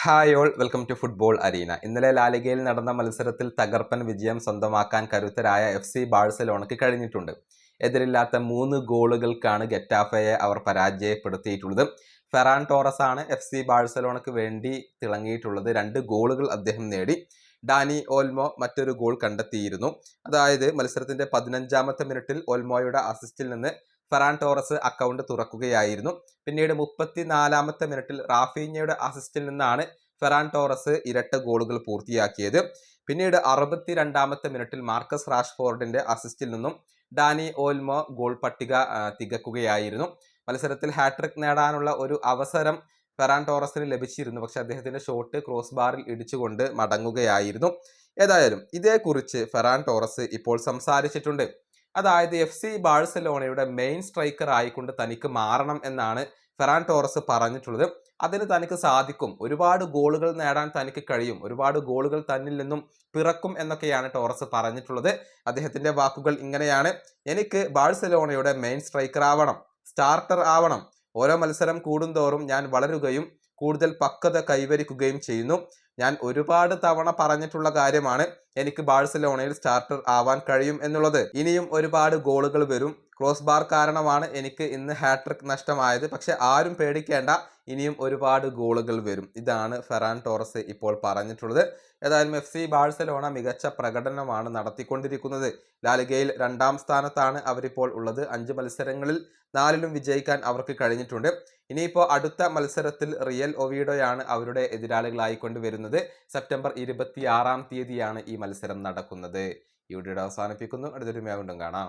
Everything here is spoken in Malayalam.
Hi all, welcome to football arena. ഇന്നലെ ലാലിഗയിൽ നടന്ന മത്സരത്തിൽ തകർപ്പൻ വിജയം സ്വന്തമാക്കാൻ കരുത്തരായ FC ബാഴ്സലോണയ്ക്ക് കഴിഞ്ഞിട്ടുണ്ട്. എതിരില്ലാത്ത 3 ഗോളുകൾക്കാണ് ഗെറ്റാഫയെ അവർ പരാജയപ്പെടുത്തിയിട്ടുള്ളത്. ഫെറാൻ ടോറസ് ആണ് FC ബാഴ്സലോണയ്ക്ക് വേണ്ടി തിളങ്ങിയിട്ടുള്ളത്. 2 ഗോളുകൾ അദ്ദേഹം നേടി. ഡാനി ഓൽമോ മറ്റൊരു ഗോൾ കണ്ടെത്തിയിരുന്നു. അതായത് മത്സരത്തിന്റെ 15ാമത്തെ മിനിറ്റിൽ ഓൽമോയുടെ അസിസ്റ്റിൽ നിന്ന് ഫെറാൻ ടോറസ് അക്കൗണ്ട് തുറക്കുകയായിരുന്നു. പിന്നീട് 34ാമത്തെ മിനിറ്റിൽ റാഫീഞ്ഞയുടെ അസിസ്റ്റിൽ നിന്നാണ് ഫെറാൻ ടോറസ് ഇരട്ട ഗോളുകൾ പൂർത്തിയാക്കിയത്. പിന്നീട് 62ാമത്തെ മിനിറ്റിൽ മാർക്കസ് റാഷ്ഫോർഡിന്റെ അസിസ്റ്റിൽ നിന്നും ഡാനി ഓൽമോ ഗോൾ പട്ടിക തികക്കുകയായിരുന്നു. മത്സരത്തിൽ ഹാട്രിക് നേടാനുള്ള ഒരു അവസരം ഫെറാൻ ടോറസിന് ലഭിച്ചിരുന്നു. പക്ഷെ അദ്ദേഹത്തിന്റെ ഷോട്ട് ക്രോസ് ബാറിൽ ഇടിച്ചുകൊണ്ട് മടങ്ങുകയായിരുന്നു. ഏതായാലും ഇതേക്കുറിച്ച് ഫെറാൻ ടോറസ് ഇപ്പോൾ സംസാരിച്ചിട്ടുണ്ട്. അതായത് FC ബാഴ്സലോണയുടെ മെയിൻ സ്ട്രൈക്കർ ആയിക്കൊണ്ട് തനിക്ക് മാറണം എന്നാണ് ഫെറാൻ ടോറസ് പറഞ്ഞിട്ടുള്ളത്. അതിന് തനിക്ക് സാധിക്കും, ഒരുപാട് ഗോളുകൾ നേടാൻ തനിക്ക് കഴിയും, ഒരുപാട് ഗോളുകൾ തന്നിൽ നിന്നും പിറക്കും എന്നൊക്കെയാണ് ടോറസ് പറഞ്ഞിട്ടുള്ളത്. അദ്ദേഹത്തിന്റെ വാക്കുകൾ ഇങ്ങനെയാണ്: എനിക്ക് ബാഴ്സലോണയുടെ മെയിൻ സ്ട്രൈക്കർ ആവണം, സ്റ്റാർട്ടർ ആവണം. ഓരോ മത്സരം കൂടുന്തോറും ഞാൻ വളരുകയും കൂടുതൽ പക്വത കൈവരിക്കുകയും ചെയ്യുന്നു. ഞാൻ ഒരുപാട് തവണ പറഞ്ഞിട്ടുള്ള കാര്യമാണ് എനിക്ക് ബാഴ്സലോണയിൽ സ്റ്റാർട്ടർ ആവാൻ കഴിയും എന്നുള്ളത്. ഇനിയും ഒരുപാട് ഗോളുകൾ വരും. ക്രോസ് ബാർ കാരണമാണ് എനിക്ക് ഇന്ന് ഹാട്രിക് നഷ്ടമായത്. പക്ഷെ ആരും പേടിക്കേണ്ട, ഇനിയും ഒരുപാട് ഗോളുകൾ വരും. ഇതാണ് ഫെറാൻ ടോറസ് ഇപ്പോൾ പറഞ്ഞിട്ടുള്ളത്. ഏതായാലും FC ബാഴ്സലോണ മികച്ച പ്രകടനമാണ് നടത്തിക്കൊണ്ടിരിക്കുന്നത്. ലാലിഗയിൽ 2ാം സ്ഥാനത്താണ് അവരിപ്പോൾ ഉള്ളത്. 5 മത്സരങ്ങളിൽ 4ലും വിജയിക്കാൻ അവർക്ക് കഴിഞ്ഞിട്ടുണ്ട്. ഇനിയിപ്പോൾ അടുത്ത മത്സരത്തിൽ റിയൽ ഒവീഡോയാണ് അവരുടെ എതിരാളികളായിക്കൊണ്ട് വരുന്നത്. സെപ്റ്റംബർ 26ാം തീയതിയാണ് ഈ മത്സരം നടക്കുന്നത്. ഈ വീഡിയോ അവസാനിപ്പിക്കുന്നു. അടുത്തൊരു വീണ്ടും കാണാം.